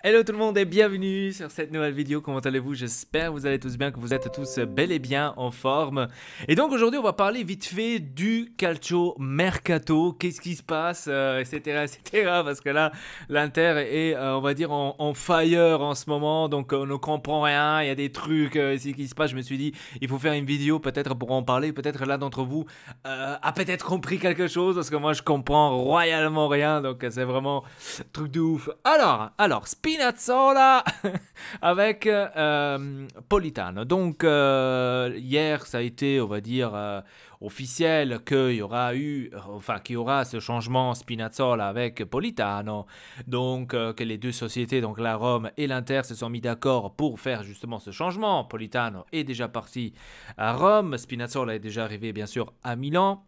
Hello tout le monde et bienvenue sur cette nouvelle vidéo. Comment allez-vous? J'espère que vous allez tous bien, que vous êtes tous bel et bien en forme. Et donc aujourd'hui on va parler vite fait du calcio mercato. Qu'est-ce qui se passe, etc., etc. Parce que là l'Inter est on va dire en fire en ce moment. Donc on ne comprend rien, il y a des trucs ici qui se passent. Je me suis dit il faut faire une vidéo peut-être pour en parler. Peut-être l'un d'entre vous a peut-être compris quelque chose. Parce que moi je comprends royalement rien. Donc c'est vraiment truc de ouf. Alors Spinazzola avec Politano. Donc hier ça a été, on va dire, officiel qu'il y aura qu'il y aura ce changement Spinazzola avec Politano. Donc que les deux sociétés, donc la Rome et l'Inter, se sont mis d'accord pour faire justement ce changement. Politano est déjà parti à Rome, Spinazzola est déjà arrivé bien sûr à Milan.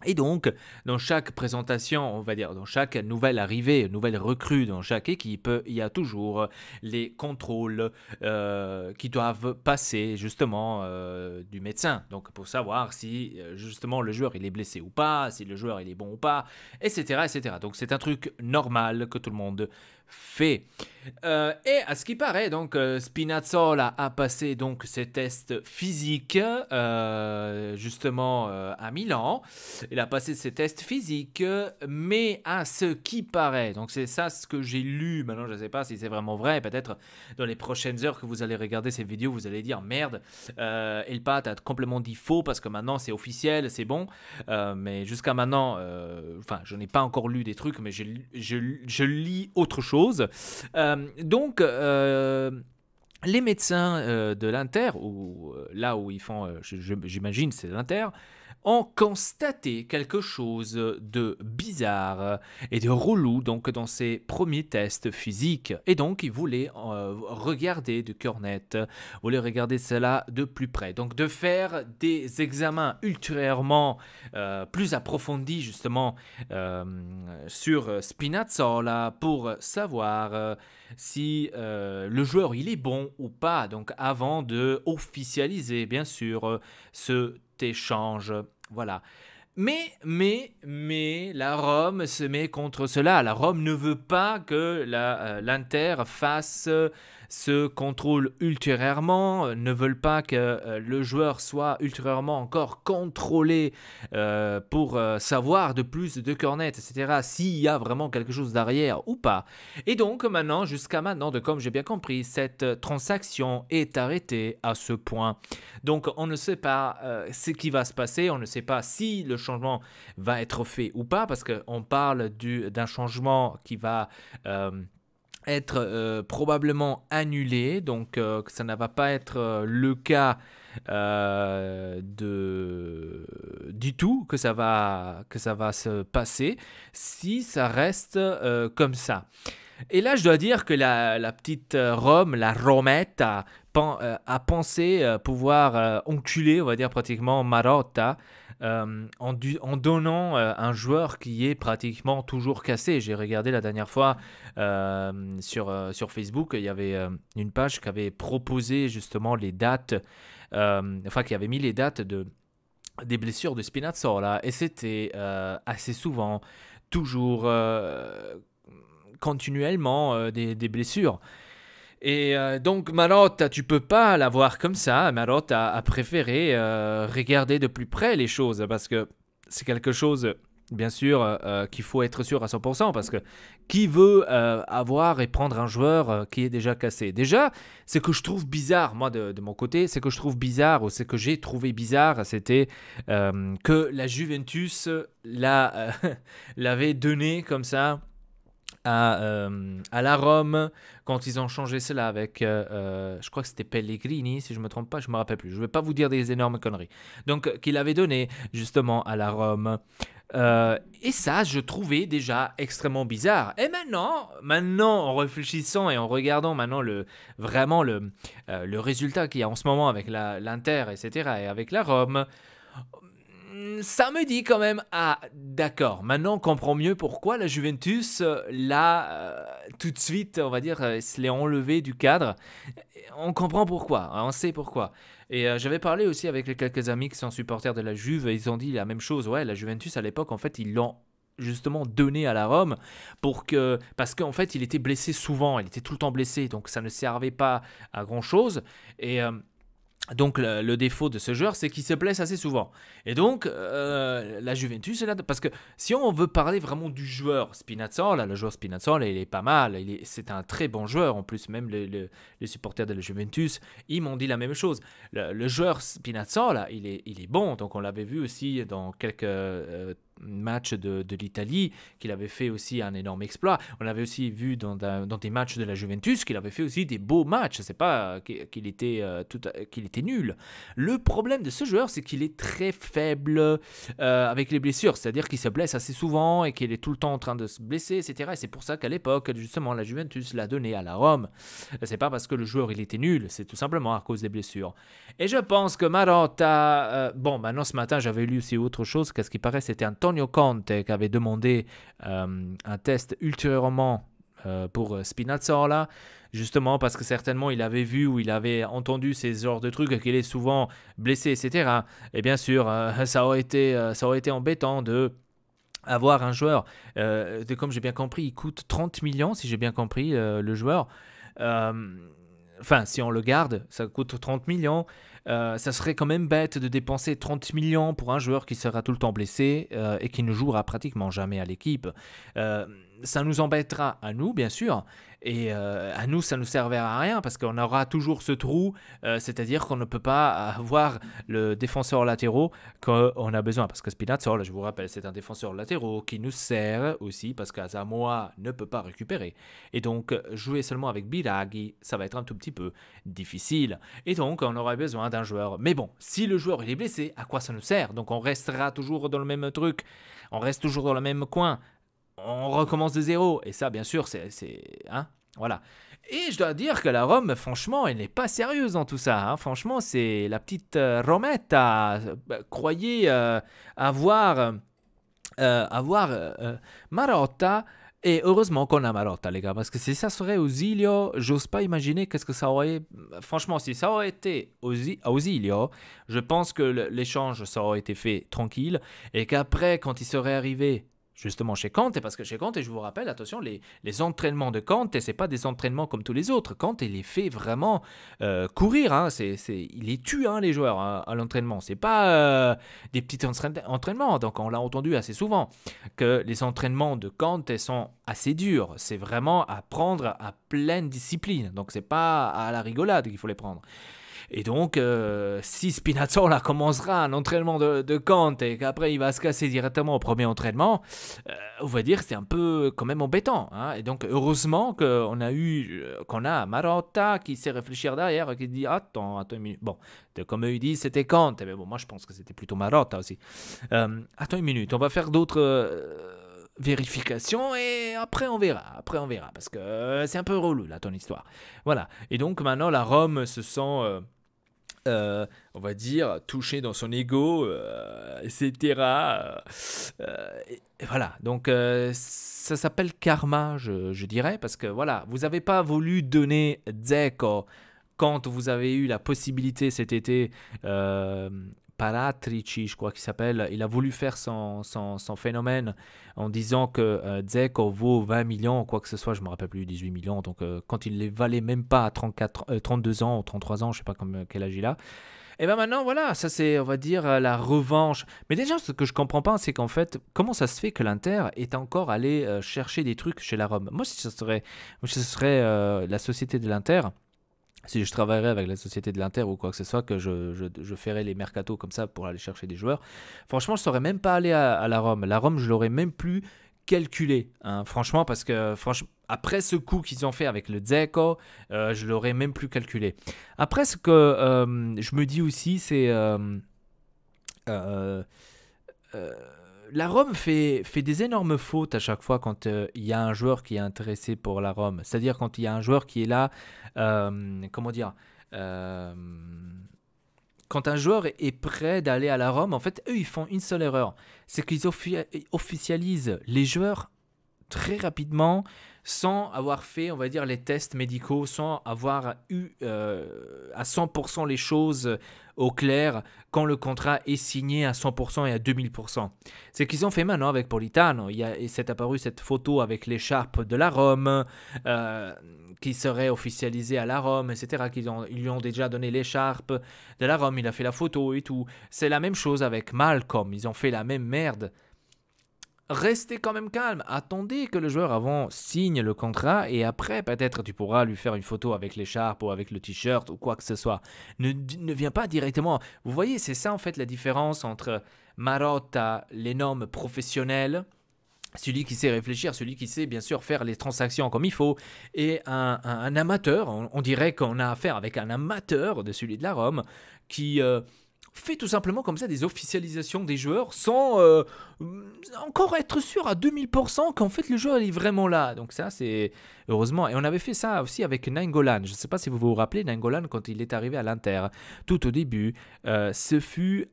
Et donc, dans chaque présentation, on va dire, dans chaque nouvelle arrivée, nouvelle recrue dans chaque équipe, il y a toujours les contrôles qui doivent passer justement du médecin. Donc, pour savoir si justement le joueur il est blessé ou pas, si le joueur il est bon ou pas, etc., etc. Donc, c'est un truc normal que tout le monde fait. Et à ce qui paraît, donc Spinazzola a passé donc ses tests physiques justement à Milan. Il a passé ses tests physiques, mais à ce qui paraît, donc c'est ça ce que j'ai lu. Maintenant, je ne sais pas si c'est vraiment vrai. Peut-être dans les prochaines heures que vous allez regarder cette vidéo, vous allez dire merde, Elpat a complètement dit faux parce que maintenant c'est officiel, c'est bon. Mais jusqu'à maintenant, je n'ai pas encore lu des trucs, mais je lis autre chose. Donc, les médecins de l'Inter, ou là où ils font, j'imagine c'est l'Inter, ont constaté quelque chose de bizarre et de relou donc dans ces premiers tests physiques. Et donc, ils voulaient regarder de cœur net, voulaient regarder cela de plus près. Donc, de faire des examens ultérieurement plus approfondis justement sur Spinazzola pour savoir si le joueur il est bon ou pas. Donc, avant de officialiser bien sûr ce échange. Voilà. Mais la Rome se met contre cela. La Rome ne veut pas que l'Inter fasse ce contrôle ultérieurement, ne veulent pas que le joueur soit ultérieurement encore contrôlé pour savoir de plus de cornets, etc. S'il y a vraiment quelque chose derrière ou pas. Et donc maintenant, jusqu'à maintenant, comme j'ai bien compris, cette transaction est arrêtée à ce point. Donc on ne sait pas ce qui va se passer, on ne sait pas si le changement va être fait ou pas, parce qu'on parle d'un changement qui va être probablement annulé, donc que ça ne va pas être le cas du tout, que ça va se passer si ça reste comme ça. Et là, je dois dire que la petite Rome, la Romette, a pensé pouvoir enculer, on va dire pratiquement Marotta, en donnant un joueur qui est pratiquement toujours cassé. J'ai regardé la dernière fois sur Facebook, il y avait une page qui avait proposé justement les dates, qui avait mis les dates des blessures de Spinazzola, et c'était assez souvent, toujours continuellement des blessures. Et donc Marotta, tu peux pas l'avoir comme ça. Marotta a préféré regarder de plus près les choses parce que c'est quelque chose, bien sûr, qu'il faut être sûr à 100%, parce que qui veut avoir et prendre un joueur qui est déjà cassé? Déjà, ce que je trouve bizarre, moi de mon côté, ce que je trouve bizarre, ou ce que j'ai trouvé bizarre, c'était que la Juventus l'avait donné comme ça à la Rome quand ils ont changé cela avec, je crois que c'était Pellegrini, si je ne me trompe pas, je ne me rappelle plus. Je ne vais pas vous dire des énormes conneries. Donc, qu'il avait donné justement à la Rome. Et ça, je trouvais déjà extrêmement bizarre. Et maintenant, en réfléchissant et en regardant maintenant vraiment le résultat qu'il y a en ce moment avec l'Inter, etc., et avec la Rome, ça me dit quand même, ah d'accord, maintenant on comprend mieux pourquoi la Juventus, tout de suite, on va dire, se l'est enlevé du cadre. On comprend pourquoi, hein, on sait pourquoi. Et j'avais parlé aussi avec quelques amis qui sont supporters de la Juve, et ils ont dit la même chose. Ouais, la Juventus à l'époque, en fait, ils l'ont justement donné à la Rome parce qu'en fait il était blessé souvent, il était tout le temps blessé, donc ça ne servait pas à grand chose. Et donc le défaut de ce joueur, c'est qu'il se blesse assez souvent. Et donc la Juventus est là, parce que si on veut parler vraiment du joueur Spinazzola, le joueur Spinazzola, il est pas mal, c'est un très bon joueur. En plus, même les supporters de la Juventus, ils m'ont dit la même chose. Le joueur Spinazzola, il est bon. Donc on l'avait vu aussi dans quelques matchs de l'Italie, qu'il avait fait aussi un énorme exploit. On l'avait aussi vu dans des matchs de la Juventus, qu'il avait fait aussi des beaux matchs. C'est pas qu'il était nul. Le problème de ce joueur, c'est qu'il est très faible avec les blessures. C'est-à-dire qu'il se blesse assez souvent et qu'il est tout le temps en train de se blesser, etc. Et c'est pour ça qu'à l'époque, justement, la Juventus l'a donné à la Rome. C'est pas parce que le joueur il était nul, c'est tout simplement à cause des blessures. Et je pense que Marotta... bon, maintenant ce matin, j'avais lu aussi autre chose. Qu'à ce qui paraît, c'était Antonio Conte qui avait demandé un test ultérieurement pour Spinazzola, justement parce que certainement il avait vu ou il avait entendu ces genres de trucs, qu'il est souvent blessé, etc. Et bien sûr, ça aurait été embêtant de avoir un joueur, comme j'ai bien compris, il coûte 30 millions, si j'ai bien compris, le joueur. Enfin, si on le garde, ça coûte 30 millions. Ça serait quand même bête de dépenser 30 millions pour un joueur qui sera tout le temps blessé et qui ne jouera pratiquement jamais à l'équipe. Ça nous embêtera à nous, bien sûr, et à nous, ça ne nous servira à rien parce qu'on aura toujours ce trou, c'est-à-dire qu'on ne peut pas avoir le défenseur latéraux qu'on a besoin. Parce que Spinazzola, je vous rappelle, c'est un défenseur latéraux qui nous sert aussi parce qu'Asamoah ne peut pas récupérer. Et donc, jouer seulement avec Biraghi, ça va être un tout petit peu difficile. Et donc, on aurait besoin d'un joueur. Mais bon, si le joueur il est blessé, à quoi ça nous sert? Donc, on restera toujours dans le même truc, on reste toujours dans le même coin. On recommence de zéro. Et ça, bien sûr, c'est hein, voilà. Et je dois dire que la Rome, franchement, elle n'est pas sérieuse dans tout ça. Hein. Franchement, c'est la petite Rometta. Croyez avoir Marotta. Et heureusement qu'on a Marotta, les gars. Parce que si ça serait Ausilio, j'ose pas imaginer qu'est-ce que ça aurait... Franchement, si ça aurait été Ausilio, je pense que l'échange, ça aurait été fait tranquille. Et qu'après, quand il serait arrivé... justement chez Conte, parce que chez Conte, je vous rappelle, attention, les entraînements de Conte, c'est pas des entraînements comme tous les autres. Conte, il les fait vraiment courir, hein, il les tue, hein, les joueurs, hein, à l'entraînement. C'est pas des petits entraînements, donc on l'a entendu assez souvent, que les entraînements de Conte sont assez durs. C'est vraiment à prendre à pleine discipline, donc c'est pas à la rigolade qu'il faut les prendre. Et donc, si Spinazzola commencera un entraînement de Conte et qu'après il va se casser directement au premier entraînement, on va dire que c'est un peu quand même embêtant. Hein. Et donc, heureusement qu'on a Marotta qui sait réfléchir derrière, qui dit attends une minute. Bon, comme eux ils disent c'était Conte, mais bon, moi je pense que c'était plutôt Marotta aussi. Attends une minute, on va faire d'autres... vérification et après on verra, parce que c'est un peu relou là ton histoire. Voilà, et donc maintenant la Rome se sent on va dire touché dans son ego, etc. Et voilà, donc ça s'appelle karma, je dirais, parce que voilà, vous n'avez pas voulu donner Dzeko quand vous avez eu la possibilité cet été. Paratrici, je crois qu'il s'appelle, il a voulu faire son phénomène en disant que Dzeko vaut 20 millions ou quoi que ce soit, je ne me rappelle plus, 18 millions, donc quand il ne les valait même pas à 32 ans ou 33 ans, je ne sais pas quel âge il a. Et bien maintenant, voilà, ça c'est, on va dire, la revanche. Mais déjà, ce que je ne comprends pas, c'est qu'en fait, comment ça se fait que l'Inter est encore allé chercher des trucs chez la Rome? Moi, si ce serait la société de l'Inter, si je travaillerais avec la société de l'Inter ou quoi que ce soit, que je ferais les mercatos comme ça pour aller chercher des joueurs, franchement, je ne saurais même pas aller à la Rome. La Rome, je l'aurais même plus calculé, hein, franchement, parce que après ce coup qu'ils ont fait avec le Dzeko, je l'aurais même plus calculé. Après, ce que je me dis aussi, c'est... la Rome fait des énormes fautes à chaque fois quand il y a un joueur qui est intéressé pour la Rome. C'est-à-dire quand il y a un joueur qui est là, comment dire, quand un joueur est prêt d'aller à la Rome, en fait, eux, ils font une seule erreur. C'est qu'ils officialisent les joueurs très rapidement sans avoir fait, on va dire, les tests médicaux, sans avoir eu à 100% les choses au clair quand le contrat est signé à 100% et à 2000%. C'est ce qu'ils ont fait maintenant avec Politano. Il s'est apparu cette photo avec l'écharpe de la Rome qui serait officialisée à la Rome, etc. Ils lui ont déjà donné l'écharpe de la Rome, il a fait la photo et tout. C'est la même chose avec Malcolm, ils ont fait la même merde. Restez quand même calme, attendez que le joueur avant signe le contrat et après peut-être tu pourras lui faire une photo avec l'écharpe ou avec le t-shirt ou quoi que ce soit. Ne viens pas directement. Vous voyez, c'est ça en fait la différence entre Marotta, l'énorme professionnel, celui qui sait réfléchir, celui qui sait bien sûr faire les transactions comme il faut, et un amateur. On dirait qu'on a affaire avec un amateur de celui de la Rome qui fait tout simplement comme ça des officialisations des joueurs sans encore être sûr à 2000% qu'en fait le joueur est vraiment là. Donc ça c'est heureusement. Et on avait fait ça aussi avec Nainggolan. Je ne sais pas si vous vous rappelez Nainggolan quand il est arrivé à l'Inter. Tout au début, ce fut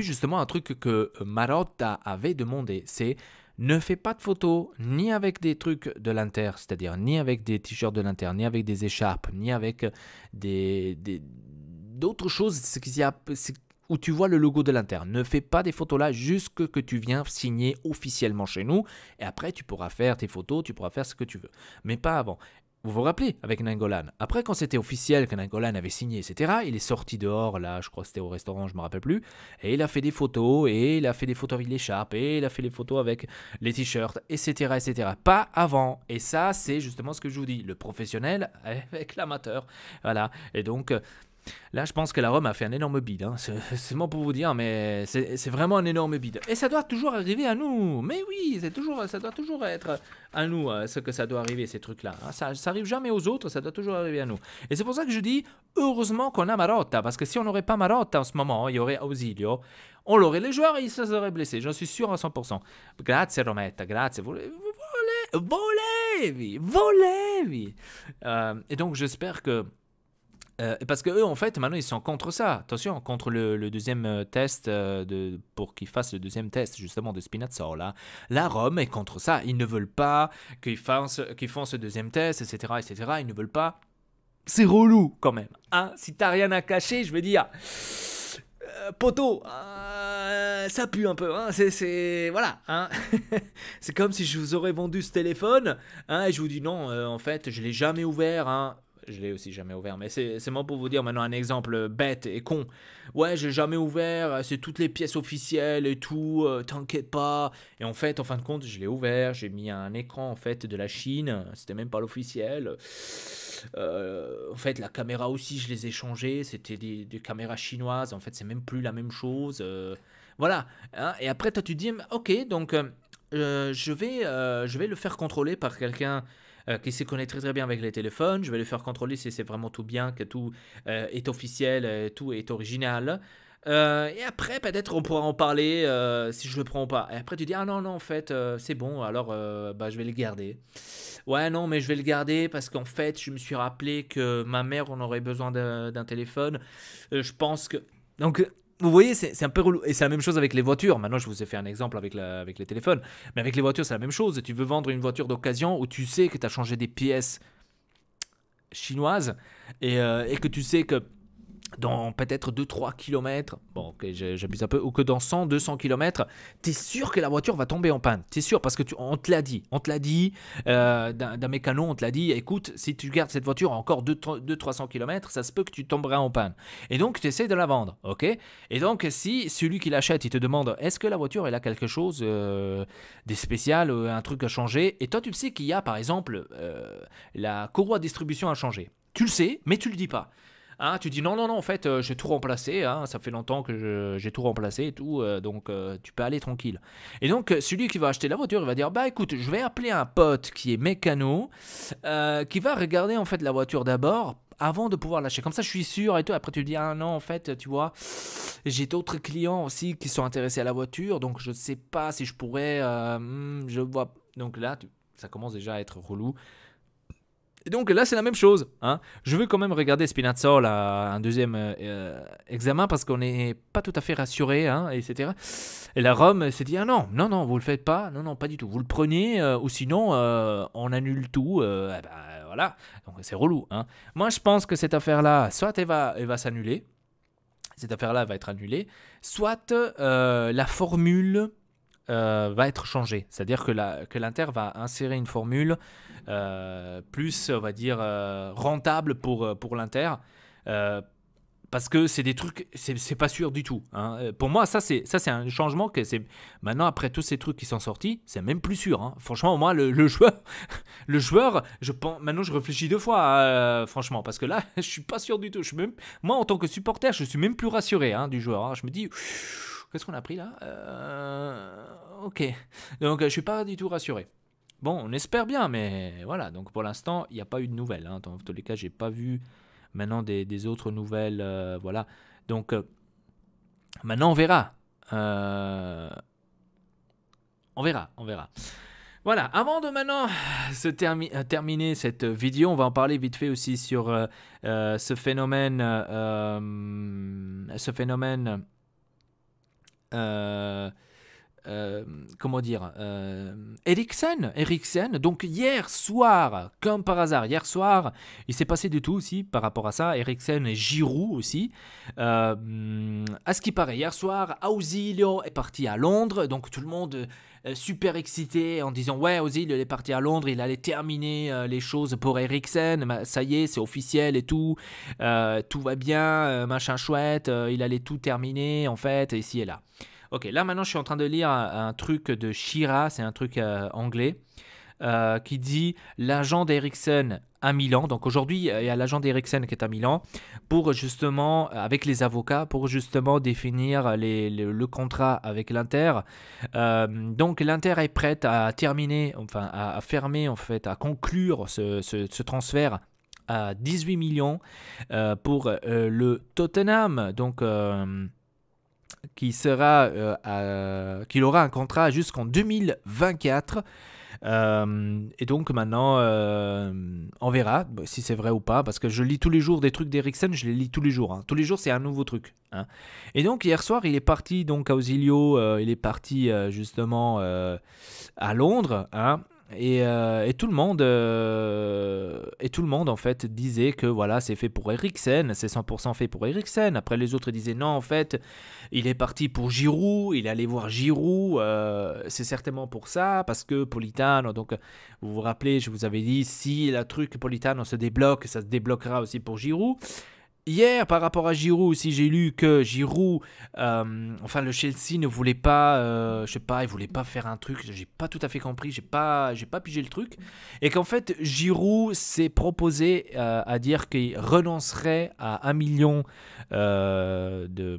justement un truc que Marotta avait demandé. C'est ne fais pas de photos ni avec des trucs de l'Inter, c'est-à-dire ni avec des t-shirts de l'Inter, ni avec des écharpes, ni avec d'autres choses où tu vois le logo de l'Inter. Ne fais pas des photos là jusque que tu viens signer officiellement chez nous. Et après, tu pourras faire tes photos, tu pourras faire ce que tu veux. Mais pas avant. Vous vous rappelez avec Nainggolan. Après, quand c'était officiel que Nainggolan avait signé, etc., il est sorti dehors, là, je crois que c'était au restaurant, je ne me rappelle plus, et il a fait des photos, et il a fait des photos avec l'écharpe, et il a fait des photos avec les t-shirts, etc., etc. Pas avant. Et ça, c'est justement ce que je vous dis, le professionnel avec l'amateur. Voilà. Et donc, là, je pense que la Rome a fait un énorme bide. Hein. C'est bon pour vous dire, mais c'est vraiment un énorme bide. Et ça doit toujours arriver à nous. Mais oui, ça doit toujours être à nous, ce que ça doit arriver, ces trucs-là. Hein. Ça arrive jamais aux autres, ça doit toujours arriver à nous. Et c'est pour ça que je dis, heureusement qu'on a Marotta. Parce que si on n'aurait pas Marotta en ce moment, il y aurait Ausilio. On l'aurait les joueurs et ils se seraient blessés. J'en suis sûr à 100%. Grazie Rometta, grazie. Volevi. Et donc j'espère que parce que eux en fait maintenant ils sont contre ça, attention, contre le deuxième test pour qu'ils fassent le deuxième test justement de Spinazzola. La Rome est contre ça, ils ne veulent pas qu'ils font ce deuxième test, etc., etc. Ils ne veulent pas. C'est relou quand même, hein. Si t'as rien à cacher, je veux dire, poteau, ça pue un peu, hein. C'est voilà, hein. C'est comme si je vous aurais vendu ce téléphone, hein, et je vous dis non, en fait je l'ai jamais ouvert, hein. Je l'ai aussi jamais ouvert, mais c'est moi pour vous dire maintenant un exemple bête et con. Ouais, j'ai jamais ouvert, c'est toutes les pièces officielles et tout, t'inquiète pas. Et en fait, en fin de compte, je l'ai ouvert, j'ai mis un écran en fait de la Chine, c'était même pas l'officiel. En fait, la caméra aussi, je les ai changées, c'était des caméras chinoises, en fait, c'est même plus la même chose. Voilà, hein. Et après, toi, tu te dis, ok, donc je vais le faire contrôler par quelqu'un qui se connaît très très bien avec les téléphones. Je vais le faire contrôler si c'est vraiment tout bien, que tout est officiel, tout est original. Et après, peut-être on pourra en parler si je le prends ou pas. Et après, tu dis, ah non, non, en fait, c'est bon, alors bah, je vais le garder. Ouais, non, mais je vais le garder parce qu'en fait, je me suis rappelé que ma mère en aurait besoin d'un téléphone. Je pense que. Donc. Vous voyez, c'est un peu relou. Et c'est la même chose avec les voitures. Maintenant, je vous ai fait un exemple avec les téléphones. Mais avec les voitures, c'est la même chose. Tu veux vendre une voiture d'occasion où tu sais que tu as changé des pièces chinoises et que tu sais que dans peut-être 2-3 km, bon, ok, j'abuse un peu, ou que dans 100-200 km, t'es sûr que la voiture va tomber en panne. T'es sûr, parce que on te l'a dit, d'un mécano, on te l'a dit, écoute, si tu gardes cette voiture encore 200-300 km, ça se peut que tu tomberas en panne. Et donc, tu essaies de la vendre, ok? Et donc, si celui qui l'achète, il te demande, est-ce que la voiture, elle a quelque chose des spécial, un truc à changer? Et toi, tu sais qu'il y a, par exemple, la courroie de distribution à changer. Tu le sais, mais tu le dis pas. Hein, tu dis non, non, non, en fait, j'ai tout remplacé. Hein, ça fait longtemps que j'ai tout remplacé et tout. Donc, tu peux aller tranquille. Et donc, celui qui va acheter la voiture, il va dire bah écoute, je vais appeler un pote qui est mécano, qui va regarder en fait la voiture d'abord avant de pouvoir l'acheter. Comme ça, je suis sûr et tout. Après, tu dis ah non, en fait, tu vois, j'ai d'autres clients aussi qui sont intéressés à la voiture. Donc, je ne sais pas si je pourrais. Je vois. Donc là, ça commence déjà à être relou. Et donc là, c'est la même chose. Hein. Je veux quand même regarder Spinazzola à un deuxième examen parce qu'on n'est pas tout à fait rassuré, hein, etc. Et la Rome s'est dit, ah non, non, non, vous le faites pas, non, non, pas du tout. Vous le prenez ou sinon on annule tout. Eh ben, voilà, donc c'est relou. Hein. Moi, je pense que cette affaire-là, soit elle va s'annuler, cette affaire-là va être annulée, soit la formule va être changée. C'est-à-dire que l'Inter va insérer une formule plus, on va dire, rentable pour l'Inter. Euh, parce que c'est des trucs, c'est pas sûr du tout. Hein. Pour moi, ça c'est un changement que c'est maintenant après tous ces trucs qui sont sortis, c'est même plus sûr. Hein. Franchement, moi le joueur, le joueur, je pense maintenant je réfléchis deux fois, franchement, parce que là je suis pas sûr du tout. Moi en tant que supporter, je suis même plus rassuré hein, du joueur. Hein. Je me dis qu'est-ce qu'on a pris là ok, donc je suis pas du tout rassuré. Bon, on espère bien, mais voilà. Donc pour l'instant, il n'y a pas eu de nouvelles. Hein. Dans tous les cas, j'ai pas vu maintenant des autres nouvelles. Voilà. Donc maintenant, on verra. On verra, on verra. Voilà. Avant de maintenant terminer cette vidéo, on va en parler vite fait aussi sur ce phénomène. Comment dire, Eriksen, donc hier soir, comme par hasard, hier soir, il s'est passé du tout aussi par rapport à ça, Eriksen et Giroud aussi. À ce qui paraît, hier soir, Ausilio est parti à Londres, donc tout le monde super excité en disant ouais, Ausilio est parti à Londres, il allait terminer les choses pour Eriksen, ça y est, c'est officiel et tout va bien, machin chouette, il allait tout terminer en fait, ici et là. Ok, là maintenant je suis en train de lire un truc de Shira, c'est un truc anglais, qui dit l'agent d'Eriksen à Milan. Donc aujourd'hui, il y a l'agent d'Eriksen qui est à Milan pour justement, avec les avocats, pour justement définir le contrat avec l'Inter. Donc l'Inter est prête à terminer, enfin à fermer en fait, à conclure ce transfert à 18 millions pour le Tottenham. Donc qui aura un contrat jusqu'en 2024. Et donc maintenant, on verra si c'est vrai ou pas, parce que je lis tous les jours des trucs d'Eriksen, je les lis tous les jours. Hein. Tous les jours, c'est un nouveau truc. Hein. Et donc hier soir, il est parti donc à Ausilio, il est parti justement à Londres. Hein. Et tout le monde en fait disait que voilà, c'est fait pour Eriksen, c'est 100% fait pour Eriksen. Après les autres disaient non, en fait il est parti pour Giroud, il allait voir Giroud, c'est certainement pour ça, parce que Politano, donc vous vous rappelez, je vous avais dit si le truc Politano se débloque, ça se débloquera aussi pour Giroud. Hier, par rapport à Giroud aussi, j'ai lu que Giroud, enfin le Chelsea ne voulait pas, je sais pas, il voulait pas faire un truc, j'ai pas tout à fait compris, j'ai pas pigé le truc, et qu'en fait Giroud s'est proposé à dire qu'il renoncerait à 1 million de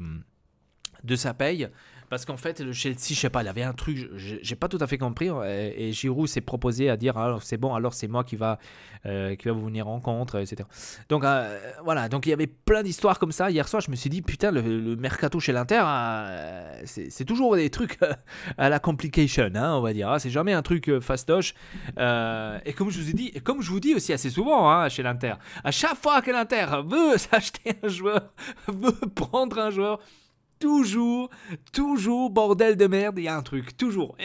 sa paye. Parce qu'en fait, le Chelsea, je sais pas, il avait un truc, j'ai pas tout à fait compris. Et Giroud s'est proposé à dire alors c'est bon, alors c'est moi qui va vous venir en contre, etc. Donc voilà, donc il y avait plein d'histoires comme ça. Hier soir, je me suis dit putain, le mercato chez l'Inter, c'est toujours des trucs à la complication, hein, on va dire. Hein. C'est jamais un truc fastoche. Et comme je vous ai dit, et comme je vous dis aussi assez souvent hein, chez l'Inter, à chaque fois que l'Inter veut s'acheter un joueur, veut prendre un joueur, toujours, bordel de merde, il y a un truc, toujours.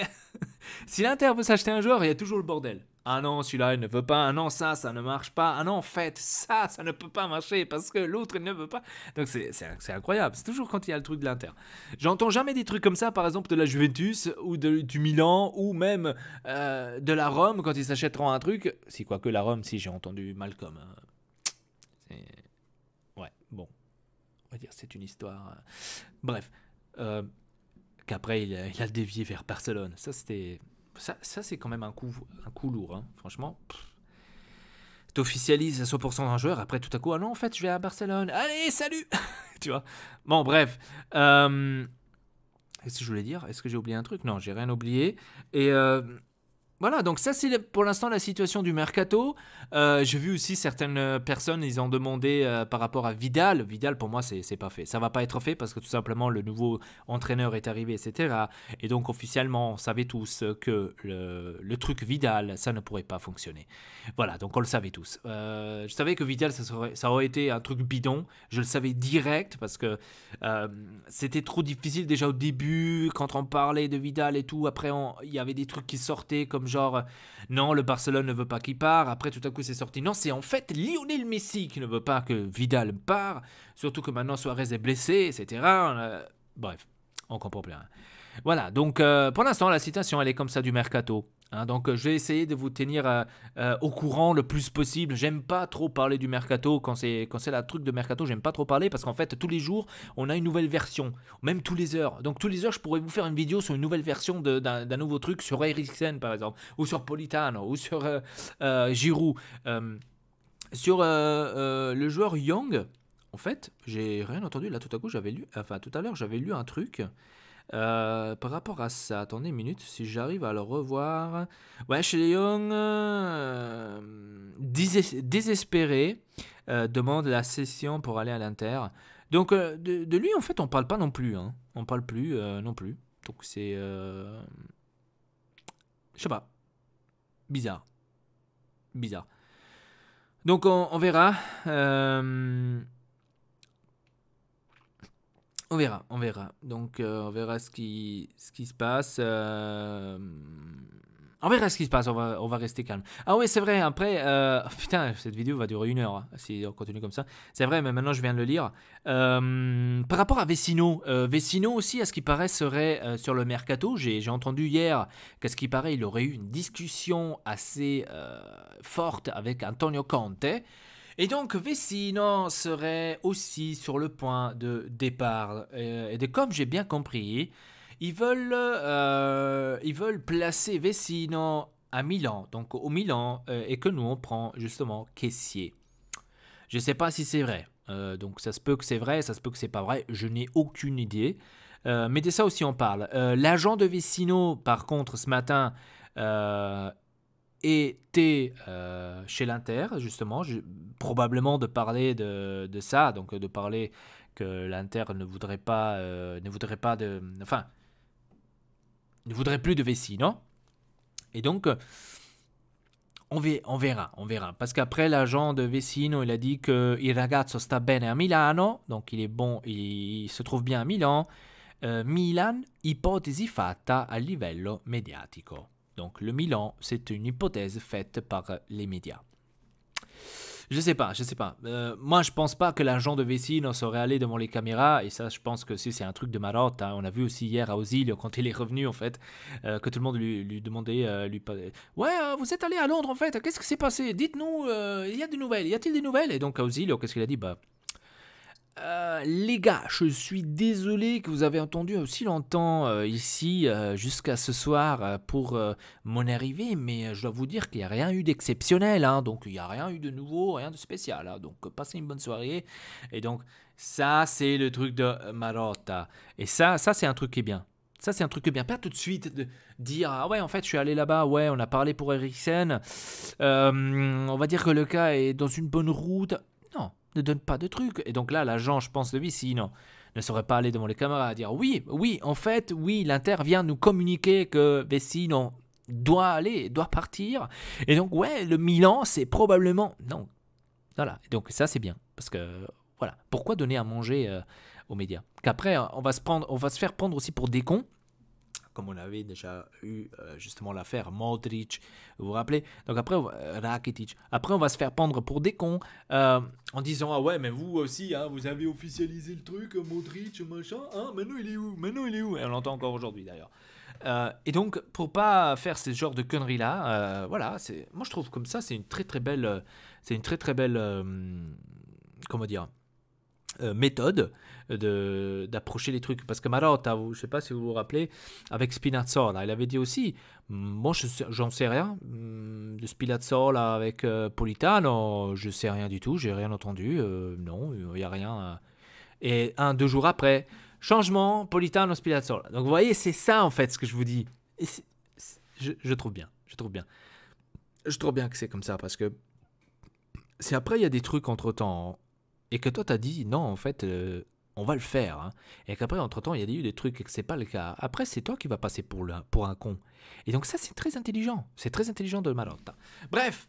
Si l'Inter veut s'acheter un joueur, il y a toujours le bordel. Ah non, celui-là, il ne veut pas. Ah non, ça ne marche pas. Ah non, en fait, ça ne peut pas marcher parce que l'autre, il ne veut pas. Donc, c'est incroyable. C'est toujours quand il y a le truc de l'Inter. J'entends jamais des trucs comme ça, par exemple, de la Juventus ou du Milan ou même de la Rome quand ils s'achèteront un truc. Si, quoique la Rome, si, j'ai entendu Malcolm. Ouais, bon. On va dire c'est une histoire. Bref. Qu'après, il a dévié vers Barcelone. Ça, c'était. Ça c'est quand même un coup lourd, hein. Franchement. T'officialises à 100% un joueur, après tout à coup, ah non, en fait, je vais à Barcelone. Allez, salut. Tu vois. Bon, bref. Qu'est-ce que je voulais dire? Est-ce que j'ai oublié un truc? Non, j'ai rien oublié. Et Voilà, donc ça c'est pour l'instant la situation du mercato. J'ai vu aussi certaines personnes, ils ont demandé par rapport à Vidal. Vidal pour moi c'est pas fait. Ça va pas être fait parce que tout simplement le nouveau entraîneur est arrivé, etc. Et donc officiellement on savait tous que le truc Vidal, ça ne pourrait pas fonctionner. Voilà, donc on le savait tous. Je savais que Vidal ça aurait été un truc bidon. Je le savais direct parce que c'était trop difficile déjà au début quand on parlait de Vidal et tout. Après il y avait des trucs qui sortaient comme genre non, le Barcelone ne veut pas qu'il parte. Après tout à coup c'est sorti non, c'est en fait Lionel Messi qui ne veut pas que Vidal parte, surtout que maintenant Suarez est blessé, etc. Bref, on comprend plus rien. Voilà, donc pour l'instant la situation elle est comme ça du mercato. Hein, donc je vais essayer de vous tenir au courant le plus possible. J'aime pas trop parler du mercato quand c'est la truc de mercato. J'aime pas trop parler parce qu'en fait tous les jours on a une nouvelle version, même tous les heures. Donc tous les heures je pourrais vous faire une vidéo sur une nouvelle version d'un nouveau truc sur Eriksen par exemple, ou sur Politano, ou sur Giroud, sur le joueur Young. En fait j'ai rien entendu là tout à coup. Tout à l'heure j'avais lu un truc. Par rapport à ça, attendez une minute, si j'arrive à le revoir. Ouais, chez les Young, désespéré, demande la session pour aller à l'Inter. Donc, de lui, en fait, on parle pas non plus. Hein. On parle plus non plus. Donc, c'est. Je sais pas. Bizarre. Bizarre. Donc, on verra. On verra. Donc, on verra ce qui se passe. On verra ce qui se passe, on va rester calme. Ah oui, c'est vrai, après, putain, cette vidéo va durer 1 heure, hein, si on continue comme ça. C'est vrai, mais maintenant je viens de le lire. Par rapport à Vecino, Vecino aussi, à ce qui paraît, serait sur le mercato. J'ai entendu hier qu'à ce qui paraît, il aurait eu une discussion assez forte avec Antonio Conte. Et donc Vecino serait aussi sur le point de départ. Et comme j'ai bien compris, ils veulent placer Vecino à Milan, donc au Milan, et que nous on prend justement caissier. Je ne sais pas si c'est vrai. Donc ça se peut que c'est vrai, ça se peut que c'est pas vrai. Je n'ai aucune idée. Mais de ça aussi on parle. L'agent de Vecino, par contre, ce matin, était chez l'Inter, justement, probablement de parler de ça, donc de parler que l'Inter ne voudrait pas de... Enfin, ne voudrait plus de Vecino. Et donc, on verra. Parce qu'après, l'agent de Vecino, il a dit que il ragazzo sta bene a Milano, donc il est bon, il se trouve bien à Milan. Milan, ipotesi fatta a livello mediatico. Donc le Milan, c'est une hypothèse faite par les médias. Je sais pas. Moi, je pense pas que l'agent de Vecino serait allé devant les caméras. Et ça, je pense que c'est un truc de Marotta. Hein. On a vu aussi hier à Auxilio, quand il est revenu, en fait, que tout le monde lui demandait... ouais, vous êtes allé à Londres, en fait. Qu'est-ce qui s'est passé? Dites-nous, il y a des nouvelles. Y a-t-il des nouvelles? Et donc à Auxilio, qu'est-ce qu'il a dit? Les gars, je suis désolé que vous avez entendu aussi longtemps ici jusqu'à ce soir pour mon arrivée, mais je dois vous dire qu'il n'y a rien eu d'exceptionnel, hein, donc il n'y a rien eu de nouveau, rien de spécial, hein, donc passez une bonne soirée. Et donc ça c'est le truc de Marotta, et ça c'est un truc qui est bien. Ça, c'est un truc qui est bien. Pas tout de suite de dire ah ouais, en fait, je suis allé là-bas, ouais, on a parlé pour Eriksen. On va dire que le cas est dans une bonne route. Non, ne donne pas de trucs. Et donc là, l'agent, je pense, de Vecino ne serait pas allé devant les caméras à dire oui, en fait, oui, l'Inter vient nous communiquer que Vecino doit partir. Et donc, ouais, le Milan, c'est probablement... Non. Voilà. Et donc, ça, c'est bien. Parce que, voilà. Pourquoi donner à manger aux médias? Qu'après, on va se faire prendre aussi pour des cons. Comme on avait déjà eu justement l'affaire Modric, vous vous rappelez? Donc après, Rakitic. Après, on va se faire prendre pour des cons en disant ah ouais, mais vous aussi, hein, vous avez officialisé le truc, Modric, machin, hein, maintenant il est où? Et on l'entend encore aujourd'hui d'ailleurs. Et donc, pour pas faire ce genre de conneries là, voilà, moi je trouve comme ça, c'est une très très belle, comment dire? Méthode d'approcher les trucs, parce que Marotta, je sais pas si vous vous rappelez, avec Spinazzola, il avait dit aussi moi j'en sais rien de Spinazzola avec Politano, je sais rien du tout, j'ai rien entendu, non, il y a rien et 2 jours après, changement, Politano, Spinazzola. Donc vous voyez, c'est ça en fait ce que je vous dis, et je trouve bien. Je trouve bien. Je trouve bien que c'est comme ça parce que si après il y a des trucs entre-temps et que toi t'as dit non en fait on va le faire hein, et qu'après entre-temps il y a eu des trucs et que c'est pas le cas, après c'est toi qui vas passer pour un con. Et donc ça c'est très intelligent de Marotta. Bref,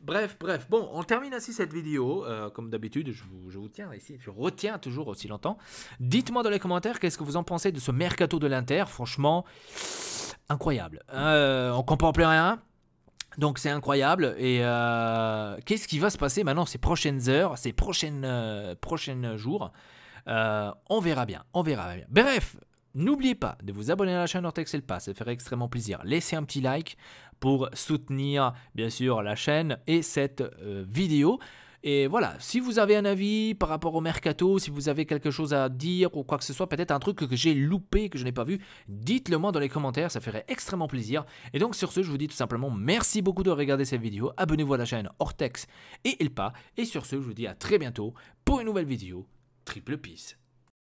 bon on termine ainsi cette vidéo, comme d'habitude je vous tiens ici, je retiens toujours aussi longtemps. Dites-moi dans les commentaires qu'est-ce que vous en pensez de ce mercato de l'Inter, franchement incroyable, on comprend plus rien. Donc c'est incroyable et qu'est-ce qui va se passer maintenant ces prochaines heures, ces prochains jours, on verra bien. Bref, n'oubliez pas de vous abonner à la chaîne Ortex El Pass, ça ferait extrêmement plaisir. Laissez un petit like pour soutenir bien sûr la chaîne et cette vidéo. Et voilà, si vous avez un avis par rapport au mercato, si vous avez quelque chose à dire ou quoi que ce soit, peut-être un truc que j'ai loupé, que je n'ai pas vu, dites-le moi dans les commentaires, ça ferait extrêmement plaisir. Et donc sur ce, je vous dis tout simplement merci beaucoup de regarder cette vidéo, abonnez-vous à la chaîne Ortex et Elpa. Et sur ce, je vous dis à très bientôt pour une nouvelle vidéo. Triple peace.